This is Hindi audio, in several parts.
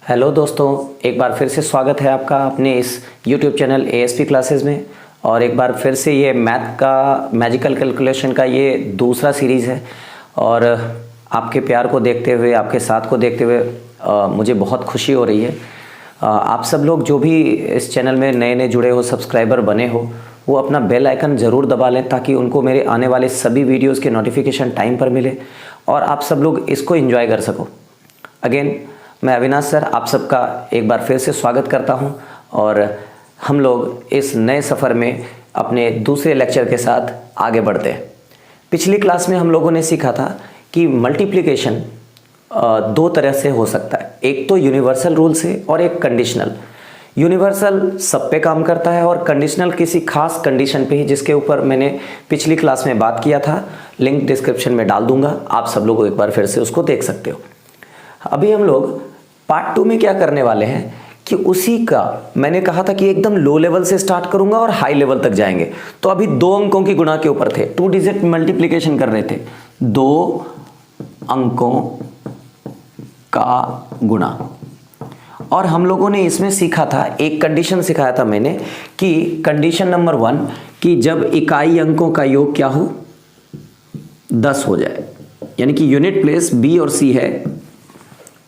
हेलो दोस्तों, एक बार फिर से स्वागत है आपका अपने इस YouTube चैनल ASP क्लासेस में। और एक बार फिर से ये मैथ का मैजिकल कैलकुलेशन का ये दूसरा सीरीज़ है। और आपके प्यार को देखते हुए, आपके साथ को देखते हुए मुझे बहुत खुशी हो रही है। आप सब लोग जो भी इस चैनल में नए नए जुड़े हो, सब्सक्राइबर बने हो, वो अपना बेल आइकन ज़रूर दबा लें ताकि उनको मेरे आने वाले सभी वीडियोस के नोटिफिकेशन टाइम पर मिले और आप सब लोग इसको एंजॉय कर सको। अगेन मैं अविनाश सर आप सबका एक बार फिर से स्वागत करता हूं और हम लोग इस नए सफ़र में अपने दूसरे लेक्चर के साथ आगे बढ़ते हैं। पिछली क्लास में हम लोगों ने सीखा था कि मल्टीप्लिकेशन दो तरह से हो सकता है, एक तो यूनिवर्सल रूल से और एक कंडीशनल। यूनिवर्सल सब पे काम करता है और कंडीशनल किसी खास कंडीशन पे ही, जिसके ऊपर मैंने पिछली क्लास में बात किया था। लिंक डिस्क्रिप्शन में डाल दूंगा, आप सब लोग एक बार फिर से उसको देख सकते हो। अभी हम लोग पार्ट 2 में क्या करने वाले हैं कि उसी का मैंने कहा था कि एकदम लो लेवल से स्टार्ट करूंगा और हाई लेवल तक जाएंगे। तो अभी 2 अंकों की गुणा के ऊपर थे, 2 डिजिट मल्टीप्लिकेशन कर रहे थे, 2 अंकों का गुणा। और हम लोगों ने इसमें सीखा था, एक कंडीशन सिखाया था मैंने कि कंडीशन नंबर 1 कि जब इकाई अंकों का योग क्या हो, 10 हो जाए, यानी कि यूनिट प्लेस बी और सी है,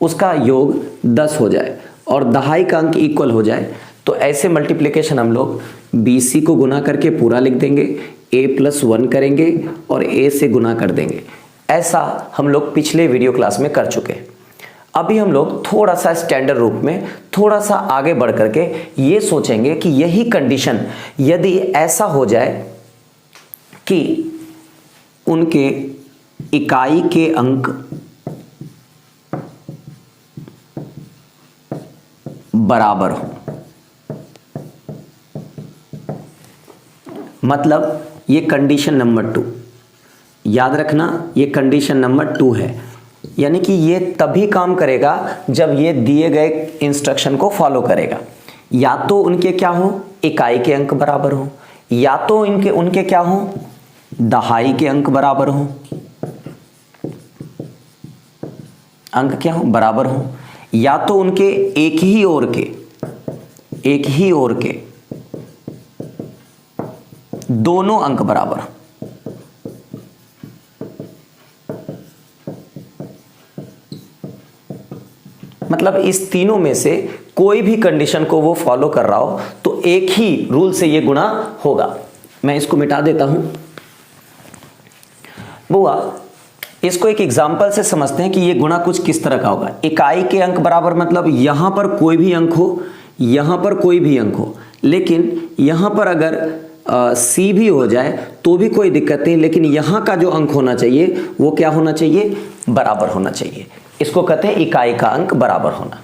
उसका योग 10 हो जाए और दहाई का अंक इक्वल हो जाए, तो ऐसे मल्टीप्लिकेशन हम लोग BC को गुना करके पूरा लिख देंगे, A+1 करेंगे और A से गुना कर देंगे। ऐसा हम लोग पिछले वीडियो क्लास में कर चुके हैं। अभी हम लोग थोड़ा सा स्टैंडर्ड रूप में थोड़ा सा आगे बढ़ करके ये सोचेंगे कि यही कंडीशन यदि ऐसा हो जाए कि उनके इकाई के अंक बराबर हो, मतलब ये कंडीशन नंबर 2, याद रखना ये कंडीशन नंबर 2 है। यानी कि ये तभी काम करेगा जब ये दिए गए इंस्ट्रक्शन को फॉलो करेगा। या तो उनके क्या हो, इकाई के अंक बराबर हो, या तो उनके क्या हो, दहाई के अंक बराबर हो, अंक क्या हो, बराबर हो, या तो उनके एक ही ओर के दोनों अंक बराबर हो। मतलब इस तीनों में से कोई भी कंडीशन को वो फॉलो कर रहा हो तो एक ही रूल से ये गुणा होगा। मैं इसको मिटा देता हूं। बुआ, इसको एक एग्जाम्पल से समझते हैं कि ये गुणा कुछ किस तरह का होगा। इकाई के अंक बराबर मतलब यहां पर कोई भी अंक हो, यहां पर कोई भी अंक हो, लेकिन यहां पर अगर C भी हो जाए तो भी कोई दिक्कत नहीं, लेकिन यहां का जो अंक होना चाहिए वो क्या होना चाहिए, बराबर होना चाहिए। इसको कहते हैं इकाई का अंक बराबर होना।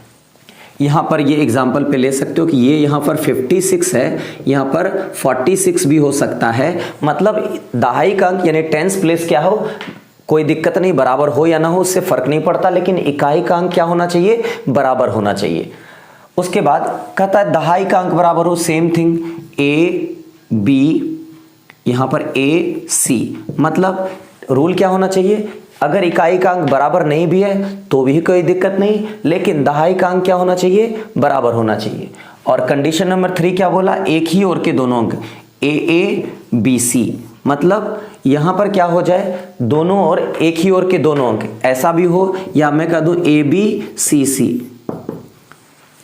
यहां पर ये एग्जाम्पल पे ले सकते हो कि ये यहां पर 56 है, यहां पर 46 भी हो सकता है। मतलब दहाई का अंक यानी टेंस प्लेस क्या हो, कोई दिक्कत नहीं, बराबर हो या ना हो उससे फर्क नहीं पड़ता, लेकिन इकाई का अंक क्या होना चाहिए, बराबर होना चाहिए। उसके बाद कहता है दहाई का अंक बराबर हो, सेम थिंग AB, यहां पर AC, मतलब रूल क्या होना चाहिए, अगर इकाई का अंक बराबर नहीं भी है तो भी कोई दिक्कत नहीं, लेकिन दहाई का अंक क्या होना चाहिए, बराबर होना चाहिए। और कंडीशन नंबर 3 क्या बोला, एक ही ओर के दोनों अंक AABC, मतलब यहां पर क्या हो जाए, दोनों ओर एक ही ओर के दोनों अंक, ऐसा भी हो, या मैं कह दूं ABCC,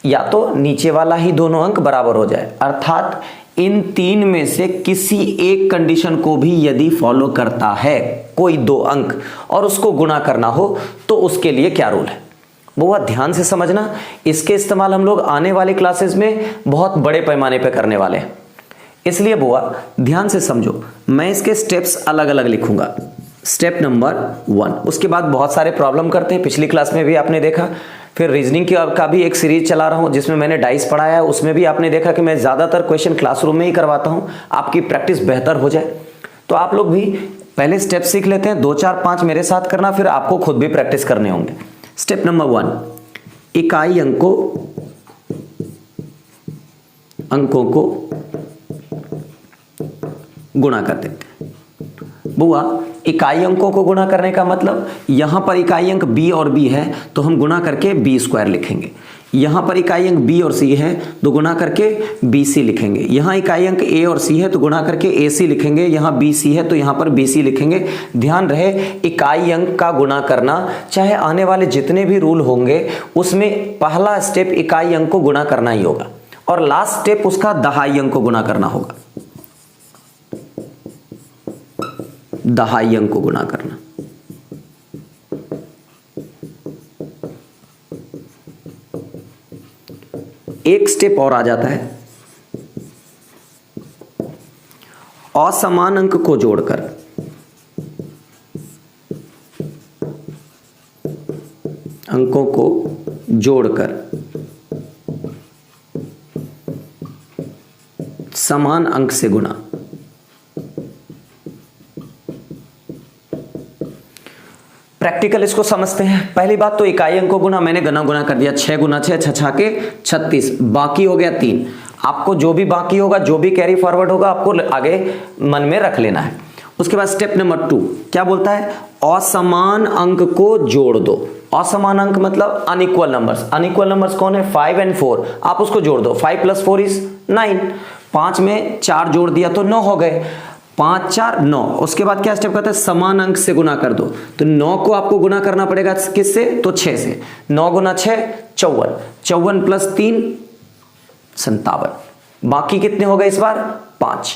या तो नीचे वाला ही दोनों अंक बराबर हो जाए। अर्थात इन 3 में से किसी एक कंडीशन को भी यदि फॉलो करता है कोई 2 अंक और उसको गुणा करना हो तो उसके लिए क्या रूल है, बहुत ध्यान से समझना। इसके इस्तेमाल हम लोग आने वाले क्लासेस में बहुत बड़े पैमाने पर करने वाले हैं, इसलिए बुआ ध्यान से समझो। मैं इसके स्टेप्स अलग अलग लिखूंगा। स्टेप नंबर 1, उसके बाद बहुत सारे प्रॉब्लम करते हैं, पिछली क्लास में भी आपने देखा। फिर रीजनिंग का भी एक सीरीज चला रहा हूं जिसमें मैंने डाइस पढ़ाया है, उसमें भी आपने देखा कि मैं ज्यादातर क्वेश्चन क्लासरूम में ही करवाता हूं, आपकी प्रैक्टिस बेहतर हो जाए। तो आप लोग भी पहले स्टेप सीख लेते हैं, 2 4 5 मेरे साथ करना, फिर आपको खुद भी प्रैक्टिस करने होंगे। स्टेप नंबर 1, इकाई अंकों को गुणा कर देते हैं। बुआ इकाई अंकों को गुणा करने का मतलब, यहां पर इकाई अंक b और b है तो हम गुणा करके b स्क्वायर लिखेंगे, यहां पर इकाई अंक b और c है तो गुणा करके bc लिखेंगे, यहां इकाई अंक a और c है तो गुणा करके ac लिखेंगे, यहां bc है तो यहां पर bc लिखेंगे। ध्यान रहे इकाई अंक का गुणा करना, चाहे आने वाले जितने भी रूल होंगे उसमें पहला स्टेप इकाई अंक को गुणा करना ही होगा और लास्ट स्टेप उसका दहाई अंक को गुणा करना होगा, दहाई अंक को गुणा करना। एक स्टेप और आ जाता है, असमान अंक को जोड़कर अंकों को जोड़कर समान अंक से गुणा। प्रैक्टिकल इसको समझते हैं। पहली बात तो इकाई अंक को गुणा, मैंने गुना कर दिया, 6 गुना 6 छछा के 36, बाकी हो गया 3। आपको जो भी बाकी होगा, जो भी कैरी फॉरवर्ड होगा, आपको आगे मन में रख लेना है। उसके बाद स्टेप नंबर 2 क्या बोलता है, असमान अंक को जोड़ दो। असमान अंक मतलब अनइक्वल नंबर्स। अनइक्वल नंबर्स कौन है, 5 और 4, आप उसको जोड़ दो। 5 + 4 = 9, 5 में 4 जोड़ दिया तो 9 हो गए, 5 4 9। उसके बाद क्या स्टेप करते हैं, समान अंक से गुणा कर दो। तो 9 को आपको गुणा करना पड़ेगा किससे, तो 6 से। 9 गुना 6 54, 54 + 3 57। बाकी कितने हो गए इस बार, 5।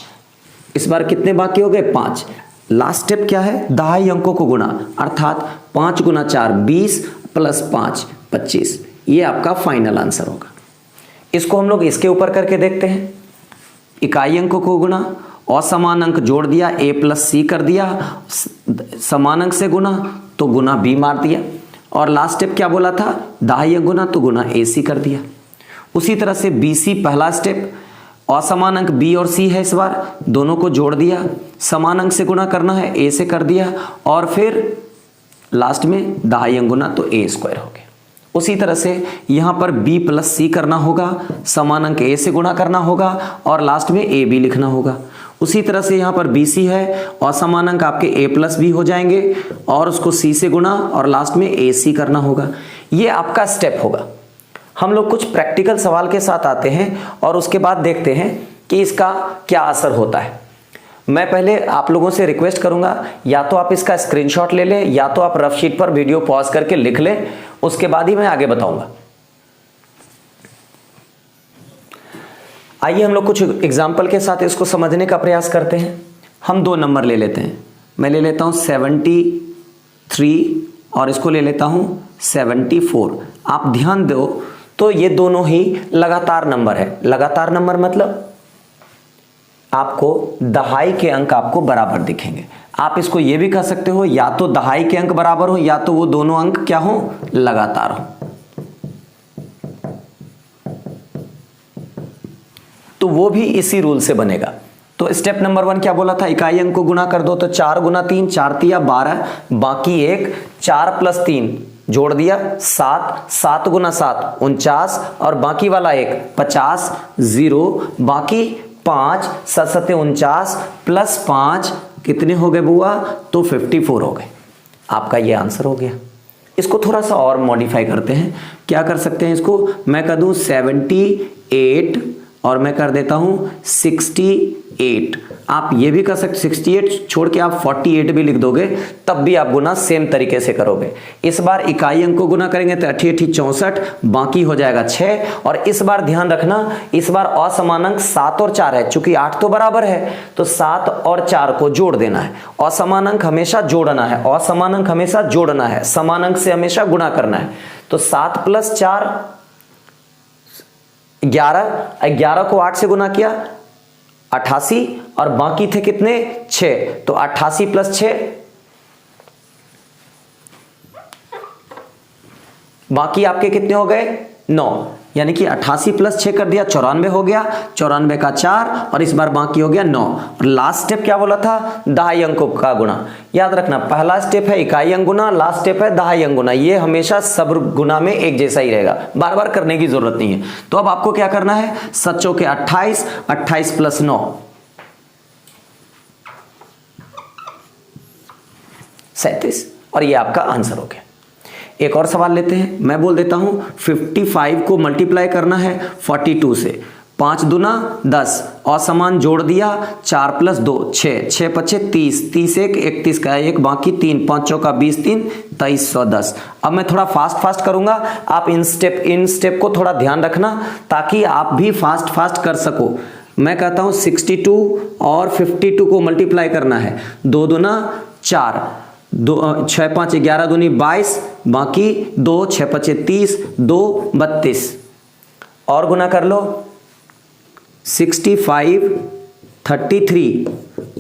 इस बार कितने बाकी हो गए, 5। लास्ट स्टेप क्या है, दहाई अंकों को गुणा, अर्थात 5 गुना 4 20 + 5 25। ये आपका फाइनल आंसर होगा। इसको हम लोग इसके ऊपर करके देखते हैं। इकाई अंकों को गुणा, असमान अंक जोड़ दिया, a + c कर दिया, समान अंक से गुणा तो गुना b मार दिया, और लास्ट स्टेप क्या बोला था, दहाई अंक गुना तो गुना ac कर दिया। उसी तरह से bc पहला स्टेप, असमान अंक b और c है, इस बार दोनों को जोड़ दिया, समान अंक से गुणा करना है, a से कर दिया, और फिर लास्ट में दहाई अंक गुना तो a स्क्वायर हो गया। उसी तरह से यहां पर b + c करना होगा, समान अंक a से गुणा करना होगा, और लास्ट में a b लिखना होगा। उसी तरह से यहां पर BC है और समान अंक आपके A + B हो जाएंगे, और उसको C से गुणा और लास्ट में AC करना होगा। ये आपका स्टेप होगा। हम लोग कुछ प्रैक्टिकल सवाल के साथ आते हैं और उसके बाद देखते हैं कि इसका क्या असर होता है। मैं पहले आप लोगों से रिक्वेस्ट करूंगा, या तो आप इसका स्क्रीनशॉट ले लें, या तो आप रफ शीट पर वीडियो पॉज करके लिख लें, उसके बाद ही मैं आगे बताऊंगा। आइए हम लोग कुछ एग्जाम्पल के साथ इसको समझने का प्रयास करते हैं। हम 2 नंबर ले लेते हैं। मैं ले लेता हूं 73 और इसको ले लेता हूं 74। आप ध्यान दो तो ये दोनों ही लगातार नंबर है। लगातार नंबर मतलब आपको दहाई के अंक आपको बराबर दिखेंगे। आप इसको ये भी कह सकते हो, या तो दहाई के अंक बराबर हो, या तो वो दोनों अंक क्या हो, लगातार हो। तो वो भी इसी रूल से बनेगा। तो स्टेप नंबर 1 क्या बोला था, इकाई अंक को गुणा कर दो। तो 4 गुना 3 4 तिया 12, बाकी 1, 4 + 3 जोड़ दिया 7, 7 गुना 7 49, और बाकी वाला 1 50 0, बाकी 5 7 7 49 + 5 कितने हो गए बुआ, तो 54 हो गए। आपका ये आंसर हो गया। इसको थोड़ा सा और मॉडिफाई करते हैं। क्या कर सकते हैं इसको, मैं कर दूं 78 और मैं कर देता हूं 68। आप ये भी कर सकते, 68 छोड़ के आप 48 भी लिख दोगे, तब भी आप गुना सेम तरीके से करोगे। इस बार इकाई अंक को गुना करेंगे तो 8 8 64, बाकी हो जाएगा 6। और इस बार ध्यान रखना, इस बार असमान अंक 7 और 4 है, चूंकि 8 तो बराबर है तो 7 और 4 को जोड़ देना है। असमान अंक हमेशा जोड़ना है, असमान अंक हमेशा जोड़ना है, समान अंक से हमेशा गुणा करना है। तो 7 + 4 11 को 8 से गुना किया 88, और बाकी थे कितने 6, तो 88 + 6, बाकी आपके कितने हो गए 9, यानी कि 88 + 6 कर दिया 94 हो गया, 94 का 4, और इस बार बाकी हो गया 9। और लास्ट स्टेप क्या बोला था, दहाई अंकों का गुणा। याद रखना, पहला स्टेप है इकाई अंक गुना, लास्ट स्टेप है दहाई अंक गुना। ये हमेशा सब गुना में एक जैसा ही रहेगा, बार बार करने की जरूरत नहीं है। तो अब आपको क्या करना है, 7 चौके 28, 28 + 9 37, और ये आपका आंसर हो गया। एक और सवाल लेते हैं, मैं बोल देता हूँ 55 को मल्टीप्लाई करना है 42 से, 5 दूना 10, और समान जोड़ दिया 4 + 2 6, 6 × 5 30, 30 एक 31 का एक बाकी 3, 5 चौका 20, 3 2310। अब मैं थोड़ा फास्ट करूंगा, आप इन स्टेप को थोड़ा ध्यान रखना ताकि आप भी फास्ट कर सको। मैं कहता हूँ 62 और 52 को मल्टीप्लाई करना है, 2 दूना 4, 6 × 5 11 दूनी 22, बाकी 2, 6 × 5 30, 2 32, और गुना कर लो 65 33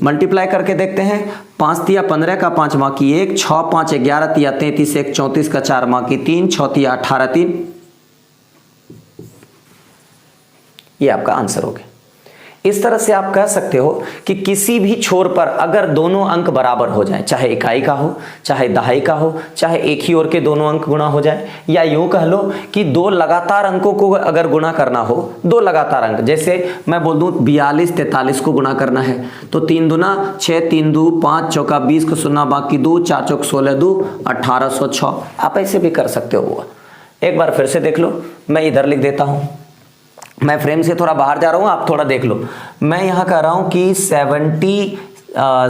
मल्टीप्लाई करके देखते हैं, 5 तिया 15 का 5 बाकी 1, 6 × 5 11 तिया 33, 1 34 का 4 बाकी 3, 6 तिया 18 3, ये आपका आंसर हो गया। इस तरह से आप कह सकते हो कि किसी भी छोर पर अगर दोनों अंक बराबर हो जाए, चाहे इकाई का हो, चाहे दहाई का हो, चाहे एक ही ओर के दोनों अंक गुणा हो जाए, या यूं कह लो कि दो लगातार अंकों को अगर गुणा करना हो, दो लगातार अंक, जैसे मैं बोल दूं 42 43 को गुणा करना है तो 3 दूना 6, 3 2 5 चौका 20 को 0 बाकी 2, 4 चौक 16 2 1806। आप ऐसे भी कर सकते हो। एक बार फिर से देख लो, मैं इधर लिख देता हूं, मैं फ्रेम से थोड़ा बाहर जा रहा हूं, आप थोड़ा देख लो। मैं यहां कह रहा हूं कि 73 और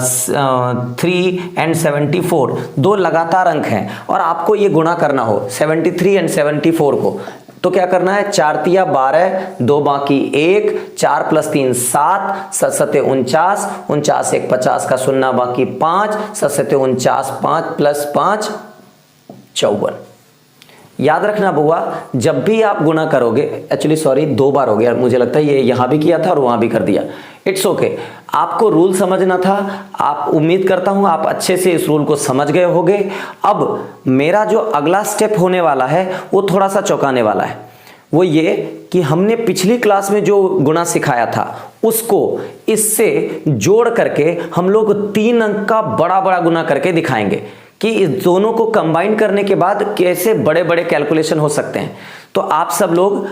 74 दो लगातार अंक हैं और आपको ये गुणा करना हो 73 और 74 को, तो क्या करना है, 4 तिया 12, 2 बाकी 1, 4 + 3 7, 7 सते 49, 49 1 50 का 0 बाकी 5, 7 सते 49, 5 + 5 54। याद रखना बुआ, जब भी आप गुणा करोगे, एक्चुअली सॉरी 2 बार हो गया, मुझे लगता है ये यहां भी किया था और वहां भी कर दिया, इट्स ओके। आपको रूल समझना था, आप उम्मीद करता हूं आप अच्छे से इस रूल को समझ गए होंगे। अब मेरा जो अगला स्टेप होने वाला है वो थोड़ा सा चौंकाने वाला है, वो ये कि हमने पिछली क्लास में जो गुणा सिखाया था उसको इससे जोड़ करके हम लोग 3 अंक का बड़ा बड़ा गुणा करके दिखाएंगे कि इस दोनों को कंबाइन करने के बाद कैसे बड़े बड़े कैलकुलेशन हो सकते हैं। तो आप सब लोग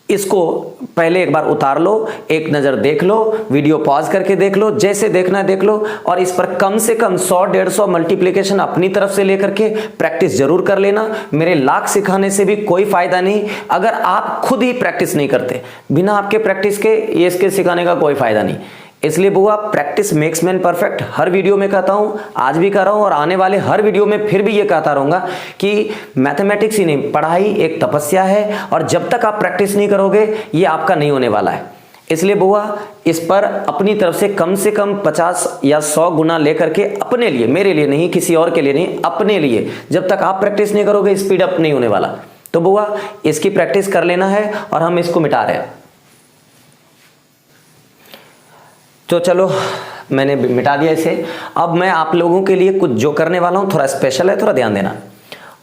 इसको पहले एक बार उतार लो, एक नज़र देख लो, वीडियो पॉज करके देख लो, जैसे देखना है देख लो, और इस पर कम से कम 100-150 मल्टीप्लिकेशन अपनी तरफ से लेकर के प्रैक्टिस जरूर कर लेना। मेरे लाख सिखाने से भी कोई फायदा नहीं अगर आप खुद ही प्रैक्टिस नहीं करते। बिना आपके प्रैक्टिस के ये इसके सिखाने का कोई फायदा नहीं। इसलिए बुआ, प्रैक्टिस मेक्स मैन परफेक्ट हर वीडियो में कहता हूं, आज भी कह रहा हूं और आने वाले हर वीडियो में फिर भी ये कहता रहूंगा कि मैथमेटिक्स ही नहीं, पढ़ाई एक तपस्या है और जब तक आप प्रैक्टिस नहीं करोगे ये आपका नहीं होने वाला है। इसलिए बुआ, इस पर अपनी तरफ से कम 50 या 100 गुना लेकर के अपने लिए, मेरे लिए नहीं, किसी और के लिए नहीं, अपने लिए, जब तक आप प्रैक्टिस नहीं करोगे स्पीड अप नहीं होने वाला। तो बुआ, इसकी प्रैक्टिस कर लेना है और हम इसको मिटा रहे हैं। तो चलो, मैंने मिटा दिया इसे। अब मैं आप लोगों के लिए कुछ जो करने वाला हूँ थोड़ा स्पेशल है, थोड़ा ध्यान देना।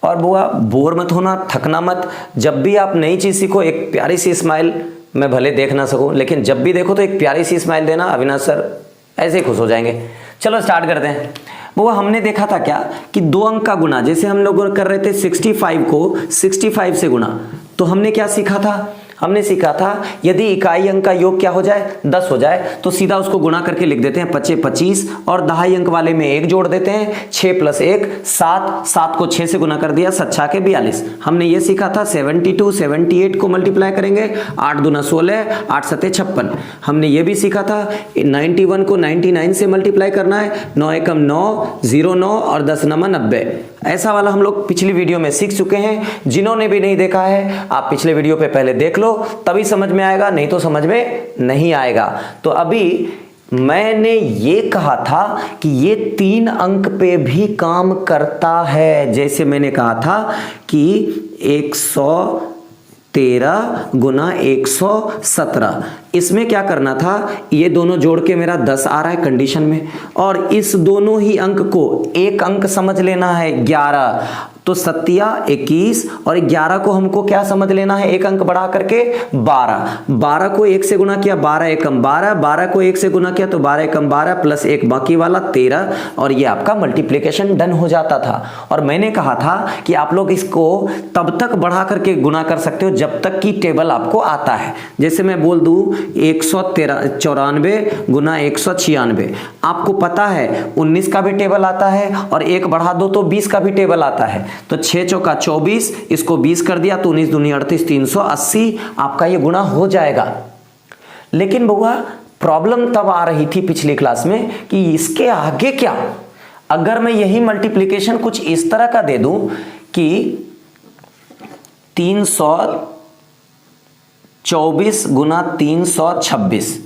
और बुआ, बोर मत होना, थकना मत। जब भी आप नई चीज़ सीखो, एक प्यारी सी स्माइल, मैं भले देख ना सकूं लेकिन जब भी देखो तो एक प्यारी सी स्माइल देना, अविनाश सर ऐसे ही खुश हो जाएंगे। चलो स्टार्ट करते हैं। बुआ, हमने देखा था क्या कि 2 अंक का गुना, जैसे हम लोग कर रहे थे 65 को 65 से गुना, तो हमने क्या सीखा था, हमने सीखा था यदि इकाई अंक का योग क्या हो जाए, 10 हो जाए, तो सीधा उसको गुणा करके लिख देते हैं 25 25, और दहाई अंक वाले में 1 जोड़ देते हैं, 6 + 1 7, 7 को 6 से गुना कर दिया, 7 6 के 42। हमने ये सीखा था 72 78 को मल्टीप्लाई करेंगे, 8 दूना 16, 8 सते 56। हमने ये भी सीखा था 91 को 99 से मल्टीप्लाई करना है, 9 एकम 9 0 9 और 10 नमा 90। ऐसा वाला हम लोग पिछली वीडियो में सीख चुके हैं। जिन्होंने भी नहीं देखा है आप पिछले वीडियो पे पहले देख लो, तभी समझ में आएगा, नहीं तो समझ में नहीं आएगा। तो अभी मैंने ये कहा था कि ये 3 अंक पे भी काम करता है। जैसे मैंने कहा था कि 113 गुना 117, इसमें क्या करना था, ये दोनों जोड़ के मेरा 10 आ रहा है कंडीशन में, और इस दोनों ही अंक को एक अंक समझ लेना है 11। तो सत्तिया 21 और 11 को हमको क्या समझ लेना है, एक अंक बढ़ा करके 12, 12 को 1 से गुना किया 12 एकम 12, 12 को 1 से गुना किया तो 12 एकम 12 प्लस 1 बाकी वाला 13, और ये आपका मल्टीप्लिकेशन डन हो जाता था। और मैंने कहा था कि आप लोग इसको तब तक बढ़ा करके गुना कर सकते हो जब तक कि टेबल आपको आता है। जैसे मैं बोल दूं 194 गुना 196, आपको पता है 19 का भी टेबल आता है और 1 बढ़ा दो तो 20 का भी टेबल आता है। तो 6 चौका 24, इसको 20 कर दिया तो 19 दूनी 38, 380 आपका ये गुना हो जाएगा। लेकिन बउआ प्रॉब्लम तब आ रही थी पिछली क्लास में कि इसके आगे क्या, अगर मैं यही मल्टीप्लिकेशन कुछ इस तरह का दे दूं कि 324 गुना 326,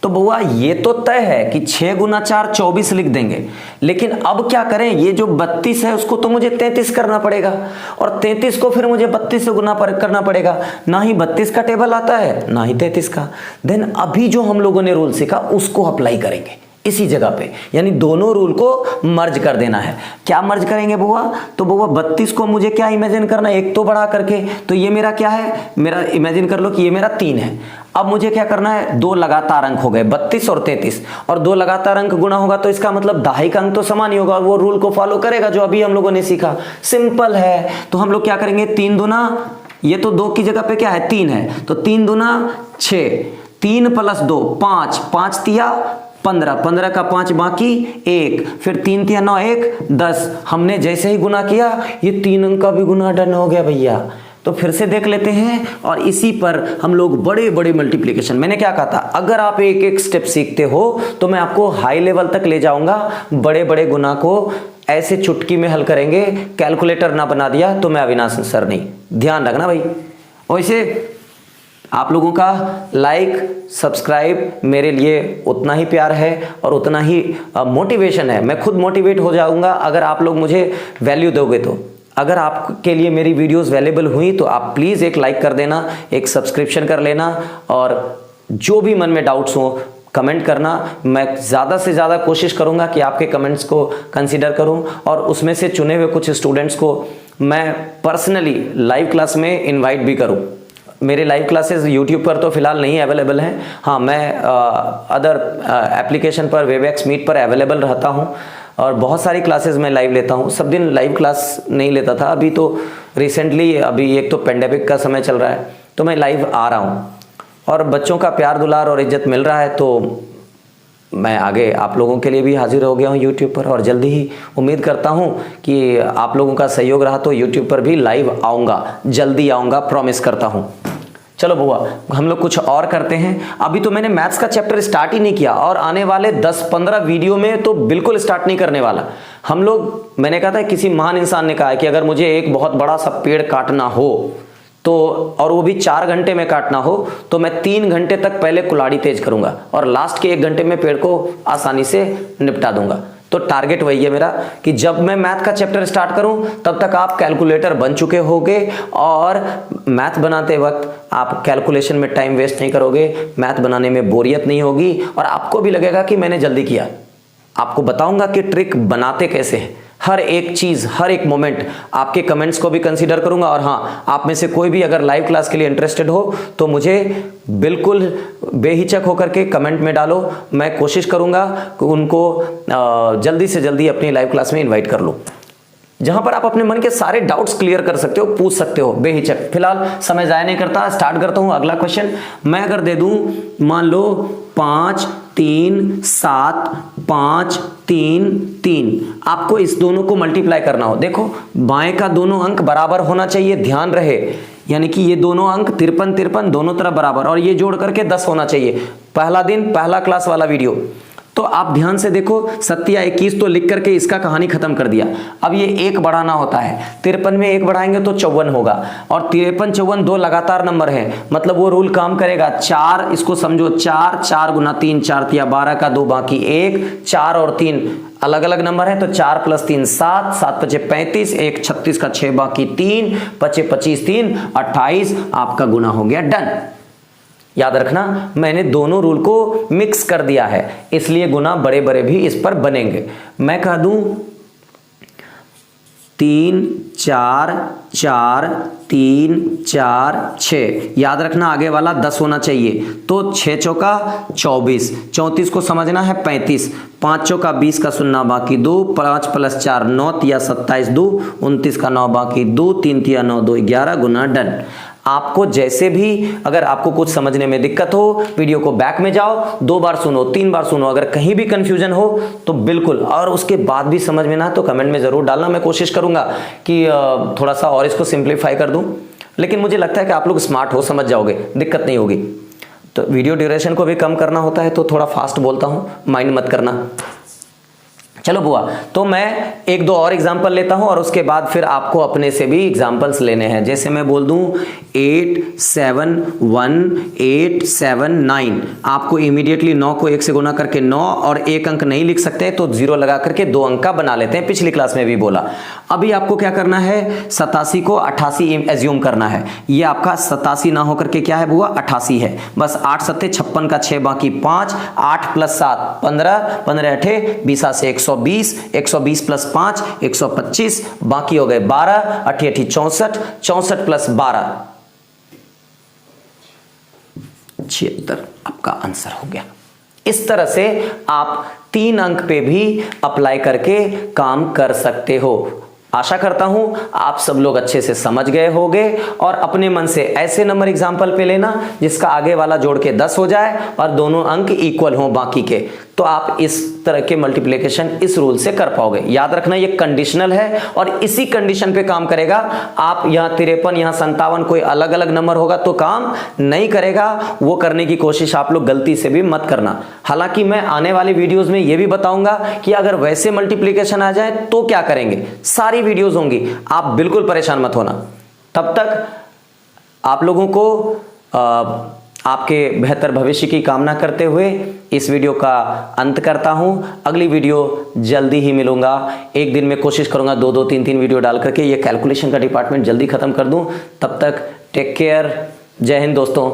तो बउआ ये तो तय है कि 6 गुना 4 24 लिख देंगे। लेकिन अब क्या करें, ये जो 32 है उसको तो मुझे 33 करना पड़ेगा, और 33 को फिर मुझे 32 से गुना करना पड़ेगा। ना ही 32 का टेबल आता है ना ही 33 का। देन अभी जो हम लोगों ने रूल सीखा उसको अप्लाई करेंगे इसी जगह पे, यानी दोनों रूल को मर्ज कर देना है। क्या मर्ज करेंगे बुआ, तो बुआ 32 को मुझे क्या इमेजिन करना है, एक तो बढ़ा करके, तो ये मेरा क्या है, मेरा इमेजिन कर लो कि ये मेरा 3 है। अब मुझे क्या करना है, 2 लगातार अंक हो गए 32 और 33, और 2 लगातार अंक गुना होगा तो इसका मतलब दहाई का अंक तो समान ही होगा, और वो रूल को फॉलो करेगा जो अभी हम लोगों ने सीखा। सिंपल है। तो हम लोग क्या करेंगे, 3 दूना, ये तो 2 की जगह पे क्या है 3 है, तो 3 दूना 6, 3 प्लस 2 5, 5 तिया 15, 15 का 5 बाकी 1, फिर 3 तिया 9 1 10। हमने जैसे ही गुना किया ये 3 अंक का भी गुना डन हो गया भैया। तो फिर से देख लेते हैं, और इसी पर हम लोग बड़े बड़े मल्टीप्लिकेशन, मैंने क्या कहा था, अगर आप एक एक स्टेप सीखते हो तो मैं आपको हाई लेवल तक ले जाऊंगा। बड़े बड़े गुना को ऐसे चुटकी में हल करेंगे, कैलकुलेटर ना बना दिया तो मैं अविनाश सर नहीं, ध्यान रखना भाई। वैसे आप लोगों का लाइक सब्सक्राइब मेरे लिए उतना ही प्यार है और उतना ही मोटिवेशन है। मैं खुद मोटिवेट हो जाऊंगा अगर आप लोग मुझे वैल्यू दोगे तो। अगर आपके लिए मेरी वीडियोस वैल्यूएबल हुई तो आप प्लीज़ एक लाइक कर देना, एक सब्सक्रिप्शन कर लेना, और जो भी मन में डाउट्स हो कमेंट करना। मैं ज़्यादा से ज़्यादा कोशिश करूँगा कि आपके कमेंट्स को कंसीडर करूँ, और उसमें से चुने हुए कुछ स्टूडेंट्स को मैं पर्सनली लाइव क्लास में इन्वाइट भी करूँ। मेरे लाइव क्लासेस यूट्यूब पर तो फिलहाल नहीं अवेलेबल हैं, हाँ मैं अदर एप्लीकेशन पर वेबएक्स मीट पर अवेलेबल रहता हूँ, और बहुत सारी क्लासेस मैं लाइव लेता हूँ। सब दिन लाइव क्लास नहीं लेता था, अभी तो रिसेंटली, अभी एक तो पेंडेमिक का समय चल रहा है तो मैं लाइव आ रहा हूँ, और बच्चों का प्यार दुलार और इज्जत मिल रहा है, तो मैं आगे आप लोगों के लिए भी हाजिर हो गया हूँ यूट्यूब पर, और जल्दी ही उम्मीद करता हूँ कि आप लोगों का सहयोग रहा तो यूट्यूब पर भी लाइव आऊँगा, जल्दी आऊँगा, प्रॉमिस करता हूँ। चलो बुआ हम लोग कुछ और करते हैं। अभी तो मैंने मैथ्स का चैप्टर स्टार्ट ही नहीं किया, और आने वाले 10-15 वीडियो में तो बिल्कुल स्टार्ट नहीं करने वाला। हम लोग, मैंने कहा था किसी महान इंसान ने कहा है कि अगर मुझे एक बहुत बड़ा सा पेड़ काटना हो तो, और वो भी 4 घंटे में काटना हो, तो मैं 3 घंटे तक पहले कुल्हाड़ी तेज करूंगा और लास्ट के 1 घंटे में पेड़ को आसानी से निपटा दूंगा। तो टारगेट वही है मेरा कि जब मैं मैथ का चैप्टर स्टार्ट करूं तब तक आप कैलकुलेटर बन चुके होगे, और मैथ बनाते वक्त आप कैलकुलेशन में टाइम वेस्ट नहीं करोगे, मैथ बनाने में बोरियत नहीं होगी, और आपको भी लगेगा कि मैंने जल्दी किया। आपको बताऊंगा कि ट्रिक बनाते कैसे हैं, हर एक चीज़, हर एक मोमेंट। आपके कमेंट्स को भी कंसीडर करूंगा, और हाँ, आप में से कोई भी अगर लाइव क्लास के लिए इंटरेस्टेड हो तो मुझे बिल्कुल बेहिचक होकर के कमेंट में डालो। मैं कोशिश करूंगा कि उनको जल्दी से जल्दी अपनी लाइव क्लास में इन्वाइट कर लूँ, जहां पर आप अपने मन के सारे डाउट्स क्लियर कर सकते हो, पूछ सकते हो बेहिचक। फिलहाल समय ज़ाया नहीं करता, स्टार्ट करता हूं अगला क्वेश्चन। मैं अगर दे दूं, मान लो 5 3 7 5 3 3, आपको इस दोनों को मल्टीप्लाई करना हो। देखो बाएं का दोनों अंक बराबर होना चाहिए, ध्यान रहे, यानी कि ये दोनों अंक 53 53 दोनों तरफ बराबर, और ये जोड़ करके 10 होना चाहिए। पहला दिन पहला क्लास वाला वीडियो, तो आप ध्यान से देखो, 7 21 तो लिख करके इसका कहानी खत्म कर दिया। अब ये 1 बढ़ाना होता है, 53 में 1 बढ़ाएंगे तो 54 होगा, और 53 54 2 लगातार नंबर है, मतलब वो रूल काम करेगा। 4, इसको समझो 4 4 गुना 3 4 तिया 12 का 2 बाकी 1, 4 और 3 अलग अलग नंबर है, तो 4 + 3 7, 7 × 5 = 35, 1 36 का 6 बाकी 3, 5 25 3 28, आपका गुना हो गया डन। याद रखना मैंने दोनों रूल को मिक्स कर दिया है, इसलिए गुना बड़े बड़े भी इस पर बनेंगे। मैं कह दूं 3 4 4 3 4 6। याद रखना आगे वाला 10 होना चाहिए, तो 6 चौका 24, 34 को समझना है 35, 5 चौका 20 का सुनना बाकी 2, 5 + 4 9 तिया 27, 2 29 का 9 बाकी 2, 3 तिया 9 2 11 गुना डन। आपको जैसे भी अगर आपको कुछ समझने में दिक्कत हो, वीडियो को बैक में जाओ, 2 बार सुनो, 3 बार सुनो, अगर कहीं भी कंफ्यूजन हो तो बिल्कुल, और उसके बाद भी समझ में ना आए तो कमेंट में जरूर डालना। मैं कोशिश करूंगा कि थोड़ा सा और इसको सिंप्लीफाई कर दूं, लेकिन मुझे लगता है कि आप लोग स्मार्ट हो, समझ जाओगे, दिक्कत नहीं होगी। तो वीडियो ड्यूरेशन को भी कम करना होता है तो थोड़ा फास्ट बोलता हूं, माइंड मत करना। चलो बुआ, तो मैं 1-2 और एग्जाम्पल लेता हूं और उसके बाद फिर आपको अपने से भी एग्जाम्पल्स लेने हैं। जैसे मैं बोल दूं 8 7 1 8 7 9, आपको इमीडिएटली 9 को 1 से गुना करके 9 और 1 अंक नहीं लिख सकते तो 0 लगा करके 2 अंक का बना लेते हैं, पिछली क्लास में भी बोला। अभी आपको क्या करना है, 87 को 88 एज्यूम करना है। ये आपका 87 ना होकर के क्या है बुआ, 88 है। बस 8 7 56 का 6 बाकी 5, 8 + 7 15, 15 8 20 से 120, 120 + 5 125, बाकी हो गए 12, 8 8 64, 64 + 12 76, आपका आंसर हो गया। इस तरह से आप 3 अंक पे भी अप्लाई करके काम कर सकते हो। आशा करता हूं आप सब लोग अच्छे से समझ गए होंगे और अपने मन से ऐसे नंबर एग्जाम्पल पे लेना जिसका आगे वाला जोड़ के 10 हो जाए और दोनों अंक इक्वल हो बाकी के, तो आप इस तरह के मल्टीप्लिकेशन इस रूल से कर पाओगे। याद रखना ये कंडीशनल है और इसी कंडीशन पे काम करेगा। आप यहां 53 यहां 57 कोई अलग अलग नंबर होगा तो काम नहीं करेगा, वो करने की कोशिश आप लोग गलती से भी मत करना। हालांकि मैं आने वाली वीडियोस में ये भी बताऊंगा कि अगर वैसे मल्टीप्लिकेशन आ जाए तो क्या करेंगे, सारी वीडियोस होंगी, आप बिल्कुल परेशान मत होना। तब तक आप लोगों को आपके बेहतर भविष्य की कामना करते हुए इस वीडियो का अंत करता हूं। अगली वीडियो जल्दी ही मिलूंगा, एक दिन में कोशिश करूंगा 2-2 3-3 वीडियो डाल करके ये कैलकुलेशन का डिपार्टमेंट जल्दी खत्म कर दूं। तब तक टेक केयर, जय हिंद दोस्तों।